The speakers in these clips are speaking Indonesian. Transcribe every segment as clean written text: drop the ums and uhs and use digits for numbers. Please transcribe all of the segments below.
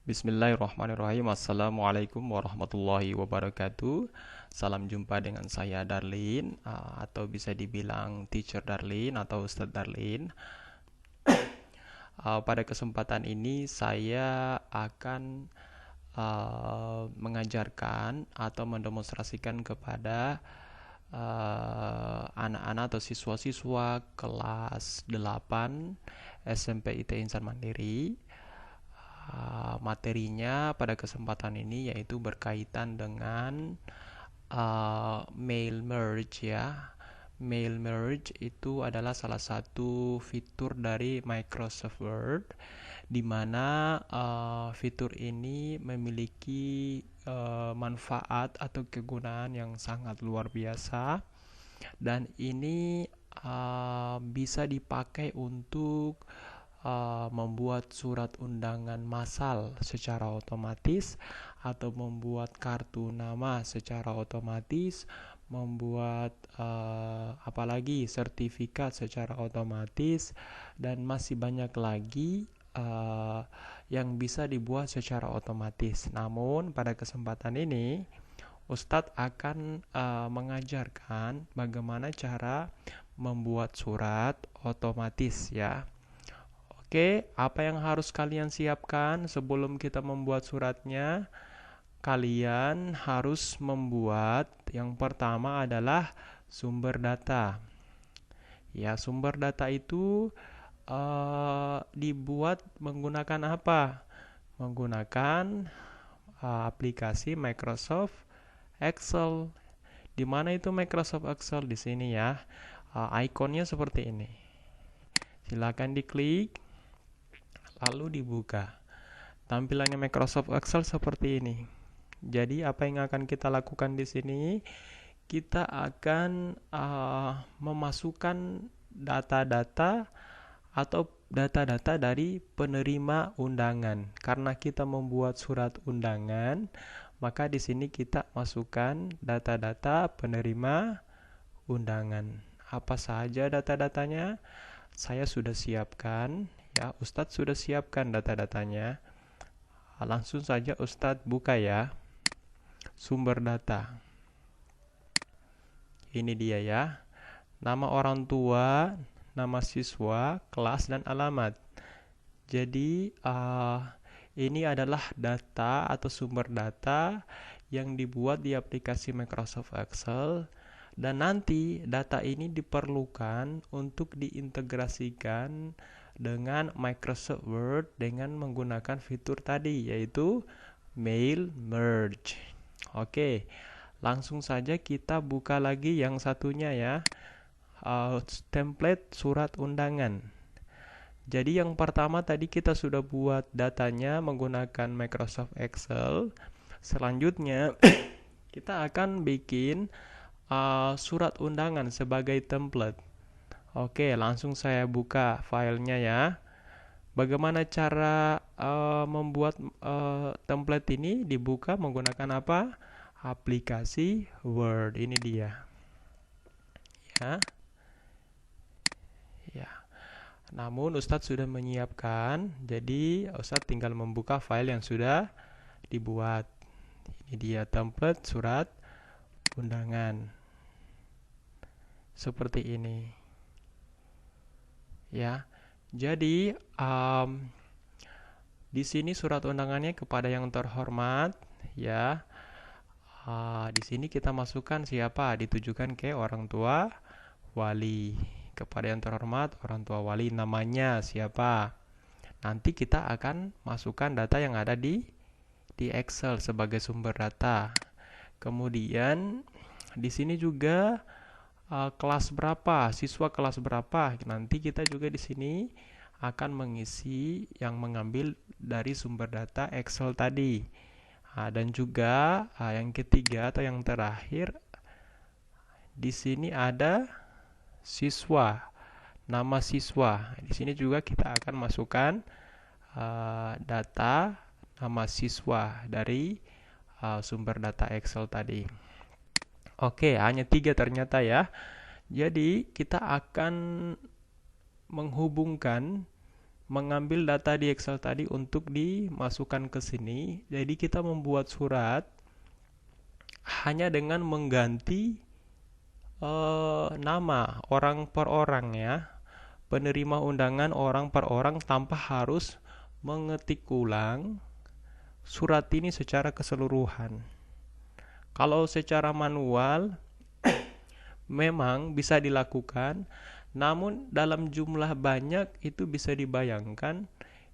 Bismillahirrahmanirrahim. Assalamualaikum warahmatullahi wabarakatuh. Salam jumpa dengan saya Darlin, atau bisa dibilang Teacher Darlin atau Ustadz Darlin. Pada kesempatan ini saya akan mengajarkan atau mendemonstrasikan kepada anak-anak atau siswa-siswa kelas 8 SMP IT Insan Mandiri. Materinya pada kesempatan ini yaitu berkaitan dengan mail merge ya. Mail merge itu adalah salah satu fitur dari Microsoft Word, di mana fitur ini memiliki manfaat atau kegunaan yang sangat luar biasa, dan ini bisa dipakai untuk membuat surat undangan massal secara otomatis, atau membuat kartu nama secara otomatis, membuat apalagi sertifikat secara otomatis, dan masih banyak lagi yang bisa dibuat secara otomatis. Namun pada kesempatan ini Ustadz akan mengajarkan bagaimana cara membuat surat otomatis ya. Oke, apa yang harus kalian siapkan sebelum kita membuat suratnya? Kalian harus membuat, yang pertama adalah sumber data. Ya, sumber data itu dibuat menggunakan apa? Menggunakan aplikasi Microsoft Excel. Di mana itu Microsoft Excel? Di sini ya. Ikonnya seperti ini. Silakan diklik, lalu dibuka. Tampilannya Microsoft Excel seperti ini. Jadi apa yang akan kita lakukan di sini? Kita akan memasukkan data-data atau data-data dari penerima undangan. Karena kita membuat surat undangan, maka di sini kita masukkan data-data penerima undangan. Apa saja data-datanya? Saya sudah siapkan. Ya, Ustadz sudah siapkan data-datanya. Langsung saja Ustadz buka ya. Sumber data. Ini dia ya. Nama orang tua, nama siswa, kelas, dan alamat. Jadi ini adalah data atau sumber data yang dibuat di aplikasi Microsoft Excel, dan nanti data ini diperlukan untuk diintegrasikan dengan Microsoft Word dengan menggunakan fitur tadi, yaitu mail merge. Oke, langsung saja kita buka lagi yang satunya ya, template surat undangan. Jadi yang pertama tadi kita sudah buat datanya menggunakan Microsoft Excel. Selanjutnya kita akan bikin surat undangan sebagai template. Oke, langsung saya buka filenya ya. Bagaimana cara membuat template ini? Dibuka menggunakan apa? Aplikasi Word. Ini dia. Ya. Ya. Namun Ustadz sudah menyiapkan, jadi Ustadz tinggal membuka file yang sudah dibuat. Ini dia template surat undangan. Seperti ini. Ya, jadi di sini surat undangannya kepada yang terhormat, ya. Di sini kita masukkan siapa, ditujukan ke orang tua wali. Kepada yang terhormat orang tua wali, namanya siapa. Nanti kita akan masukkan data yang ada di Excel sebagai sumber data. Kemudian di sini juga kelas berapa, siswa kelas berapa. Nanti kita juga di sini akan mengisi yang mengambil dari sumber data Excel tadi. Dan juga yang ketiga atau yang terakhir, di sini ada siswa, nama siswa. Di sini juga kita akan masukkan data nama siswa dari sumber data Excel tadi. Oke, hanya 3 ternyata ya. Jadi kita akan menghubungkan mengambil data di Excel tadi untuk dimasukkan ke sini. Jadi kita membuat surat hanya dengan mengganti nama orang per orang ya. Penerima undangan orang per orang tanpa harus mengetik ulang surat ini secara keseluruhan. Kalau secara manual memang bisa dilakukan, namun dalam jumlah banyak itu bisa dibayangkan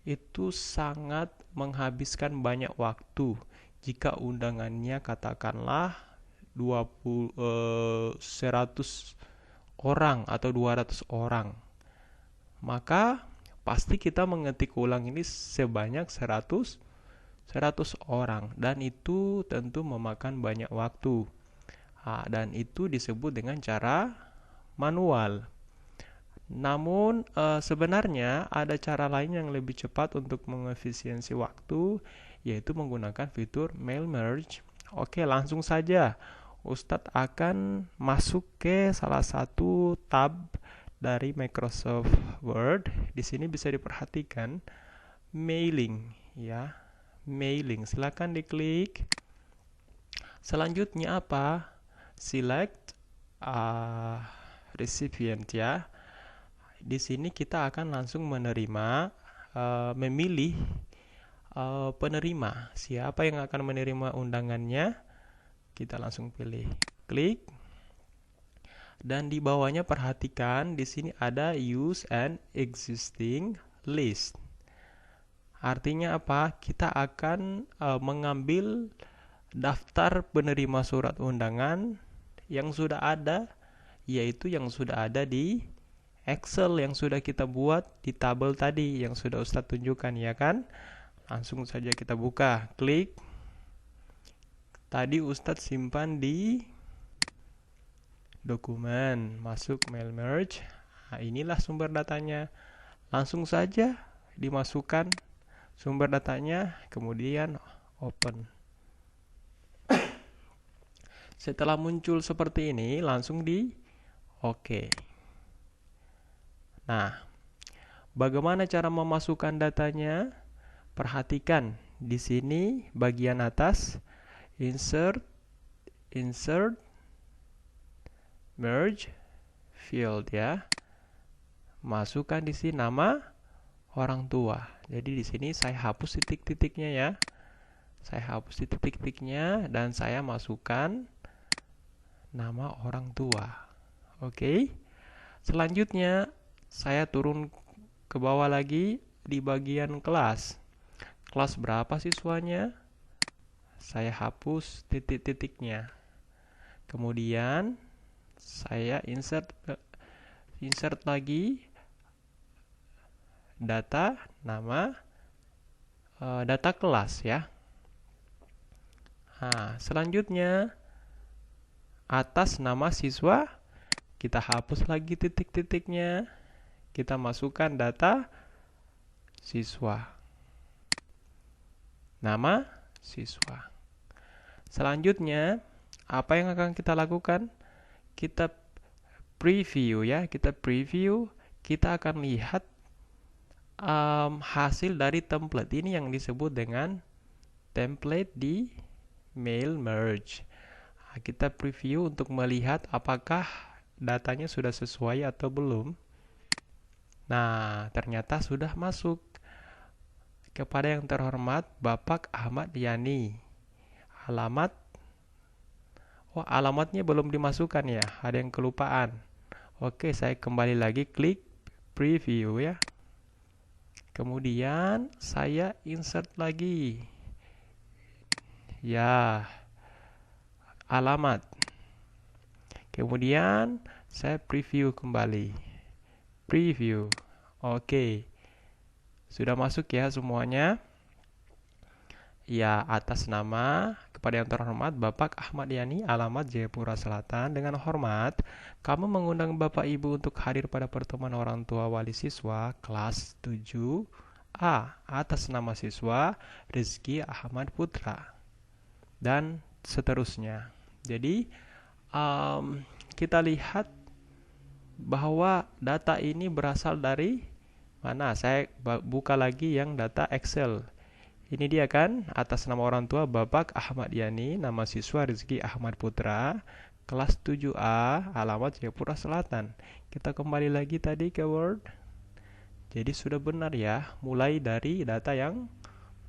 itu sangat menghabiskan banyak waktu. Jika undangannya katakanlah 100 orang atau 200 orang, maka pasti kita mengetik ulang ini sebanyak 100 orang, dan itu tentu memakan banyak waktu. Dan itu disebut dengan cara manual. Namun sebenarnya ada cara lain yang lebih cepat untuk mengefisiensi waktu, yaitu menggunakan fitur mail merge. Oke, langsung saja Ustadz akan masuk ke salah satu tab dari Microsoft Word. Di sini bisa diperhatikan mailing ya. Mailing, silakan diklik. Selanjutnya apa? Select recipient ya. Di sini kita akan langsung menerima, memilih penerima. Siapa yang akan menerima undangannya? Kita langsung pilih, klik. Dan di bawahnya perhatikan di sini ada use an existing list. Artinya apa? Kita akan mengambil daftar penerima surat undangan yang sudah ada, yaitu yang sudah ada di Excel yang sudah kita buat di tabel tadi yang sudah Ustadz tunjukkan ya kan. Langsung saja kita buka, klik. Tadi Ustadz simpan di dokumen, masuk mail merge. Nah, inilah sumber datanya. Langsung saja dimasukkan sumber datanya, kemudian open. Setelah muncul seperti ini, langsung di oke. Nah, bagaimana cara memasukkan datanya? Perhatikan di sini bagian atas, insert, merge field ya. Masukkan di sini nama orang tua. Jadi di sini saya hapus titik-titiknya ya. Saya hapus titik-titiknya dan saya masukkan nama orang tua. Oke. Selanjutnya saya turun ke bawah lagi di bagian kelas. Kelas berapa siswanya? Saya hapus titik-titiknya. Kemudian saya insert lagi data nama, data kelas ya. Nah, selanjutnya atas nama siswa kita hapus lagi titik-titiknya. Kita masukkan data siswa. Nama siswa. Selanjutnya, apa yang akan kita lakukan? Kita preview ya, kita akan lihat hasil dari template ini yang disebut dengan template di mail merge. Nah, kita preview untuk melihat apakah datanya sudah sesuai atau belum. Nah, ternyata sudah masuk. Kepada yang terhormat Bapak Ahmad Yani. Alamatnya belum dimasukkan ya, ada yang kelupaan. Oke, saya kembali lagi klik preview ya. Kemudian saya insert lagi. Ya, alamat. Kemudian saya preview kembali. Preview. Oke. Sudah masuk ya semuanya. Ya, atas nama kepada yang terhormat Bapak Ahmad Yani, alamat Jayapura Selatan. Dengan hormat, kami mengundang Bapak Ibu untuk hadir pada pertemuan orang tua wali siswa kelas 7A atas nama siswa Rizky Ahmad Putra dan seterusnya. Jadi kita lihat bahwa data ini berasal dari Mana? Saya buka lagi yang data Excel. Ini dia kan, atas nama orang tua Bapak Ahmad Yani, nama siswa Rizky Ahmad Putra, kelas 7A, alamat Jayapura Selatan. Kita kembali lagi tadi ke Word. Jadi sudah benar ya, mulai dari data yang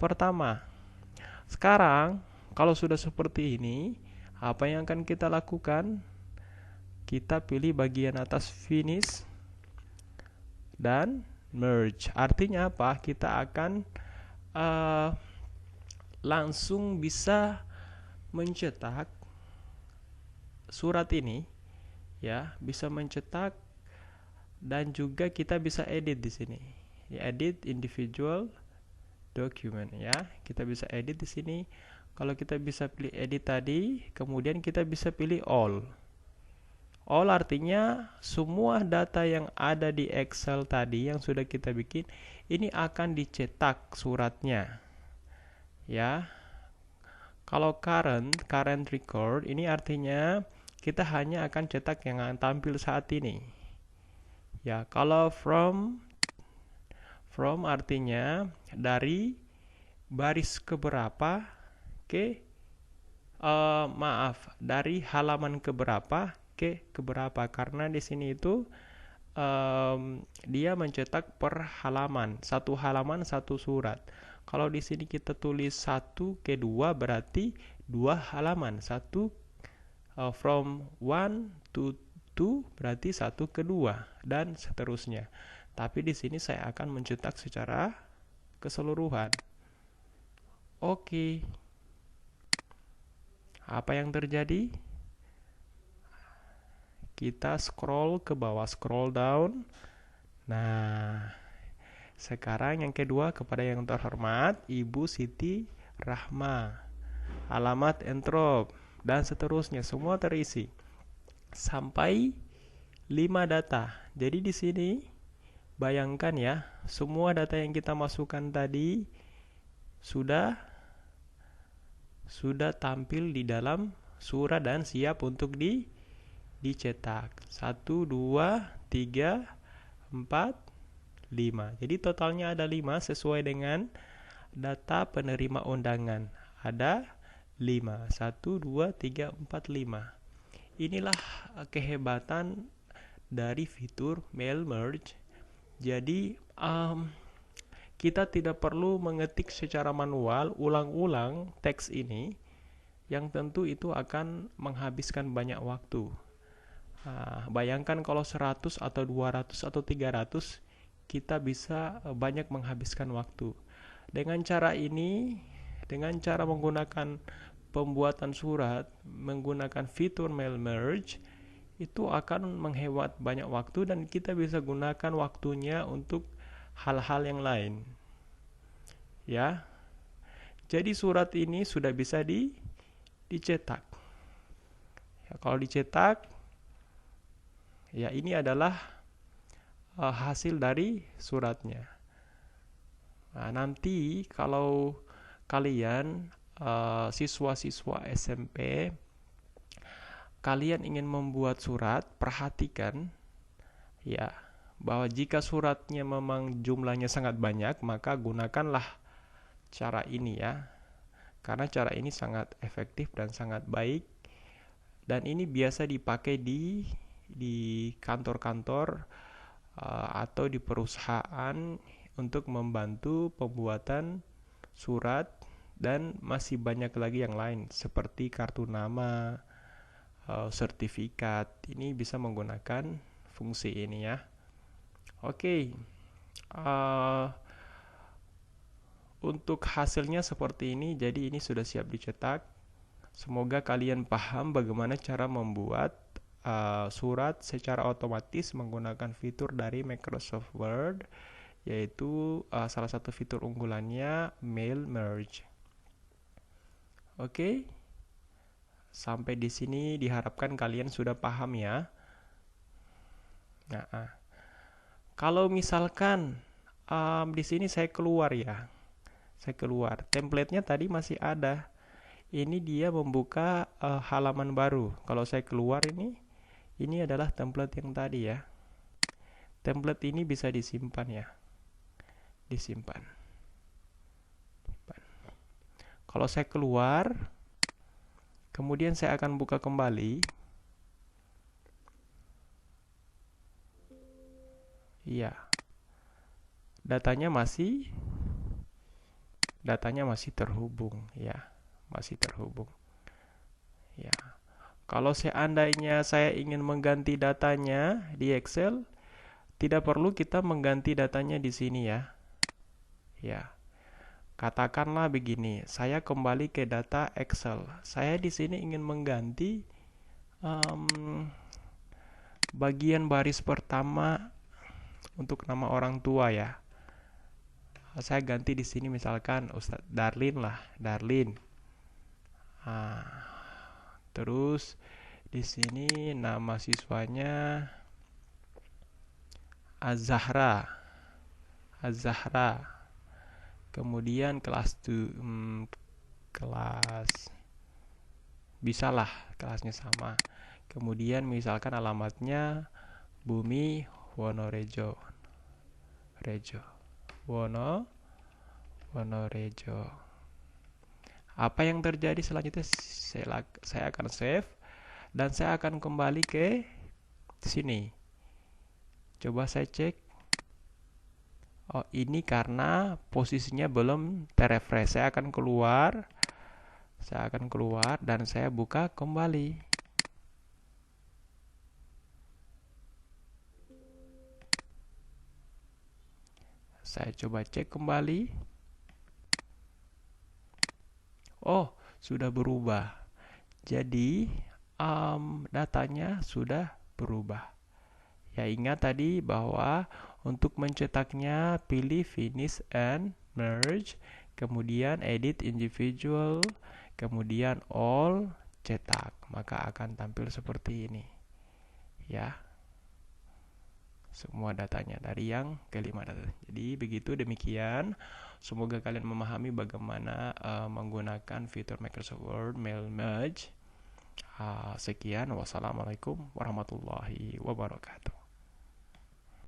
pertama. Sekarang, kalau sudah seperti ini, apa yang akan kita lakukan? Kita pilih bagian atas finish dan merge. Artinya apa? Kita akan langsung bisa mencetak surat ini, ya, bisa mencetak dan juga kita bisa edit di sini. Ya, edit individual document ya. Kita bisa edit di sini. Kalau kita bisa pilih edit tadi, kemudian kita bisa pilih all. All artinya semua data yang ada di Excel tadi yang sudah kita bikin ini akan dicetak suratnya. Ya. Kalau current record ini artinya kita hanya akan cetak yang tampil saat ini. Ya, kalau from artinya dari baris keberapa ke dari halaman keberapa ke keberapa, karena di sini itu dia mencetak per halaman, satu halaman satu surat. Kalau di sini kita tulis 1 ke 2 berarti 2 halaman. From 1 to 2 berarti 1 ke 2 dan seterusnya. Tapi di sini saya akan mencetak secara keseluruhan. Oke. Apa yang terjadi? Kita scroll ke bawah, scroll down. Nah, sekarang yang kedua, kepada yang terhormat Ibu Siti Rahma, alamat Entrop, dan seterusnya semua terisi sampai 5 data. Jadi di sini bayangkan ya, semua data yang kita masukkan tadi sudah tampil di dalam surat dan siap untuk dicetak. 1 2 3 4 5. Jadi totalnya ada 5 sesuai dengan data penerima undangan. Ada 5. 1 2 3 4 5. Inilah kehebatan dari fitur mail merge. Jadi kita tidak perlu mengetik secara manual ulang-ulang teks ini, yang tentu itu akan menghabiskan banyak waktu. Bayangkan kalau 100 atau 200 atau 300, kita bisa banyak menghabiskan waktu. Dengan cara ini, dengan cara menggunakan pembuatan surat, menggunakan fitur mail merge, itu akan menghemat banyak waktu dan kita bisa gunakan waktunya untuk hal-hal yang lain. Ya. Jadi surat ini sudah bisa dicetak. Ya, kalau dicetak, ya ini adalah hasil dari suratnya. Nah, nanti kalau kalian siswa-siswa SMP, kalian ingin membuat surat, perhatikan ya bahwa jika suratnya memang jumlahnya sangat banyak, maka gunakanlah cara ini ya. Karena cara ini sangat efektif dan sangat baik, dan ini biasa dipakai di kantor-kantor atau di perusahaan untuk membantu pembuatan surat, dan masih banyak lagi yang lain seperti kartu nama, sertifikat. Ini bisa menggunakan fungsi ini ya. Oke. Untuk hasilnya seperti ini. Jadi ini sudah siap dicetak. Semoga kalian paham bagaimana cara membuat surat secara otomatis menggunakan fitur dari Microsoft Word, yaitu salah satu fitur unggulannya mail merge. Oke. Sampai di sini diharapkan kalian sudah paham ya. Nah, kalau misalkan di sini saya keluar ya. Saya keluar. Template-nya tadi masih ada. Ini dia membuka halaman baru. Kalau saya keluar ini adalah template yang tadi ya. Template ini bisa disimpan ya. disimpan. Kalau saya keluar, kemudian saya akan buka kembali. Iya. Datanya masih terhubung, ya. Masih terhubung. Ya. Kalau seandainya saya ingin mengganti datanya di Excel, tidak perlu kita mengganti datanya di sini ya. Ya. Katakanlah begini, saya kembali ke data Excel. Saya di sini ingin mengganti bagian baris pertama untuk nama orang tua ya. Saya ganti di sini misalkan Ustadz Darlin lah, Darlin. Terus di sini nama siswanya Az-Zahra. Kemudian kelas bisalah kelasnya sama. Kemudian misalkan alamatnya Bumi Wonorejo. Wonorejo. Apa yang terjadi selanjutnya? Saya akan save dan saya akan kembali ke sini. Coba saya cek. Oh, ini karena posisinya belum terrefresh. Saya akan keluar dan saya buka kembali. Saya coba cek kembali. Oh, sudah berubah. Jadi, datanya sudah berubah. Ya, ingat tadi bahwa untuk mencetaknya pilih Finish and Merge, kemudian Edit Individual, kemudian All, cetak. Maka akan tampil seperti ini. Ya. Semua datanya dari yang kelima data. Jadi begitu demikian. Semoga kalian memahami bagaimana menggunakan fitur Microsoft Word Mail Merge. Sekian, wassalamualaikum warahmatullahi wabarakatuh.